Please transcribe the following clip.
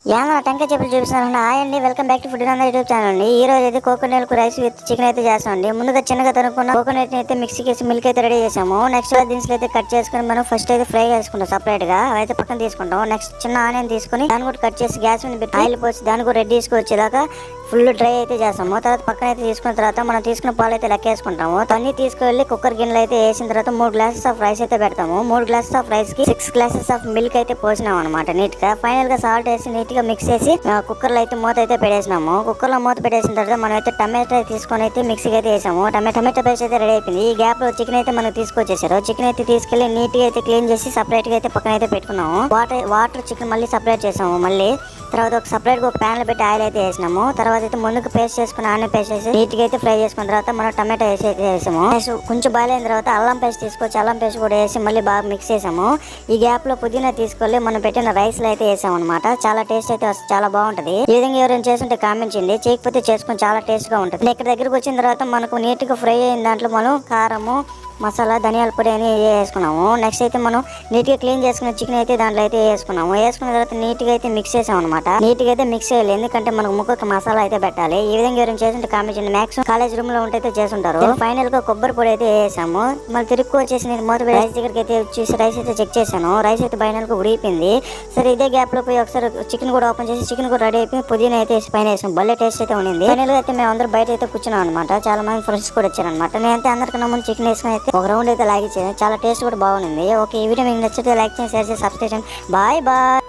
యామ టెంకాయ చెప్పులు చూపిస్తున్నాను. హాయ్ అండి, వెల్కమ్ బ్యాక్ టు ఫుడ్ అందర్ యూట్యూబ్ ఛానల్ అండి. ఈ రోజు అయితే కోకోనట్ రైస్ విత్ చికెన్ అయితే చేస్తామండి. ముందుగా చిన్నగా తరుక్కున్న కోకోనట్ అయితే మిక్సీకి వేసి మిల్క్ అయితే రెడీ చేసాము. నెక్స్ట్ దినుసులు అయితే కట్ చేసుకుని మనం ఫస్ట్ అయితే ఫ్రై చేసుకుంటాం సెపరేట్ గా, అయితే పక్కన తీసుకుంటాం. నెక్స్ట్ చిన్న ఆనియన్ తీసుకుని దాన్ని కూడా కట్ చేసి గ్యాస్ మీద పెట్టి ఆయిల్ పోసి దాన్ని కూడా రెడీ తీసుకొచ్చేదాకా ఫుల్ డ్రై అయితే చేస్తాము. తర్వాత పక్కన అయితే తీసుకున్న తర్వాత మనం తీసుకున్న పాలు అయితే లెక్కేసుకుంటాము. అన్ని తీసుకువెళ్ళి కుక్కర్ గిన్నెలు అయితే వేసిన తర్వాత 3 గ్లాసెస్ ఆఫ్ రైస్ అయితే పెడతాము. 3 గ్లాసెస్ ఆఫ్ రైస్ కి 6 గ్లాసెస్ ఆఫ్ మిల్క్ అయితే పోసినాం అనమాట. నీట్ గా ఫైనల్ గా సాల్ట్ వేసి నీట్ గా మిక్స్ చేసి కుక్కర్ లో అయితే మూత అయితే పెట్టేసినాము. కుక్కర్ లో మూత పెట్టేసిన తర్వాత మనం అయితే టమాటా తీసుకొని అయితే మిక్సీకి అయితే వేసాము. టమాటా పేస్ట్ అయితే రెడీ అయిపోయింది. ఈ గ్యాప్ లో చికెన్ అయితే మనకు తీసుకొచ్చేసారు. చికెన్ అయితే తీసుకెళ్లి నీట్ గా అయితే క్లీన్ చేసి సపరేట్ గా అయితే పక్కన అయితే పెట్టుకున్నాము. వాటర్ చికెన్ మళ్ళీ సపరేట్ చేసాము. మళ్ళీ తర్వాత ఒక సపరేట్ గా ఒక ప్యాన్ లో పెట్టి ఆయిల్ అయితే వేసినాము. తర్వాత అయితే ముందుకు పేస్ట్ చేసుకుని ఆనియన్ పేస్ట్ వేసి నీట్ గా అయితే ఫ్రై చేసుకున్న తర్వాత మనం టమాటా వేసి అయితే వేసాము. కొంచెం బాయిల్ అయిన తర్వాత అల్లం పేస్ట్ తీసుకొచ్చి అల్లం పేస్ట్ కూడా వేసి మళ్ళీ బాగా మిక్స్ చేసాము. ఈ గ్యాప్ లో పుదీనా తీసుకెళ్లి మనం పెట్టిన రైస్ లో అయితే వేసాము అనమాట. చాలా టేస్ట్ అయితే చాలా బాగుంటది. ఈ విధంగా ఎవరైనా చేస్తుంటే కామెంట్ చేయండి, చేయకపోతే చేసుకుని చాలా టేస్ట్ గా ఉంటుంది. ఇక్కడ దగ్గరకు వచ్చిన తర్వాత మనకు నీట్ గా ఫ్రై అయిన దాంట్లో మనం కారము, మసాలా, ధనియాల పొడి అని వేసుకున్నాము. నెక్స్ట్ అయితే మనం నీట్ గా క్లీన్ చేసుకున్న చికెన్ అయితే దాంట్లో అయితే వేసుకున్నాము. వేసుకున్న తర్వాత నీట్ గా అయితే మిక్స్ చేసాం అనమాట. నీట్ గా అయితే మిక్స్ చేయాలి, ఎందుకంటే మనకు ముక్కకు మసాలా అయితే పెట్టాలి. ఈ విధంగా ఎవరైనా చేస్తుంటే కామెంట్ చేయండి. మాక్సిమం కాలేజ్ రూమ్ లో ఉంటే చేస్తుంటారు. ఫైనల్ గా కొబ్బరి పొడి అయితే వేసాము. మళ్ళీ తిరుక్కు వచ్చేసి నేను మూత రైస్ దగ్గరికి అయితే వచ్చేసి రైస్ అయితే చెక్ చేశాను. రైస్ అయితే ఫైనల్ గా ఉడిపోయింది. సరే ఇదే గ్యాప్ లో పోయి ఒకసారి చికెన్ కూడా ఓపెన్ చేసి చికెన్ కూడా రెడీ అయిపోయి పుదీనా అయితే పైన వేసాం. భలే టేస్ట్ అయితే ఉండింది. ఫైనల్ గా అయితే మేము అందరూ బయట అయితే కూర్చున్నాం అనమాట. చాలా మంది ఫ్రెండ్స్ కూడా వచ్చారనమాట. నేనైతే అందరికన్నా ముందు చికెన్ వేసుకుని అయితే ఒక రౌండ్ అయితే లాగించాను. చాలా టేస్ట్ కూడా బాగుంది. ఓకే, ఈ వీడియో మీకు నచ్చితే లైక్ చేసి షేర్ చేసి సబ్స్క్రైబ్ చేయండి. Bye bye.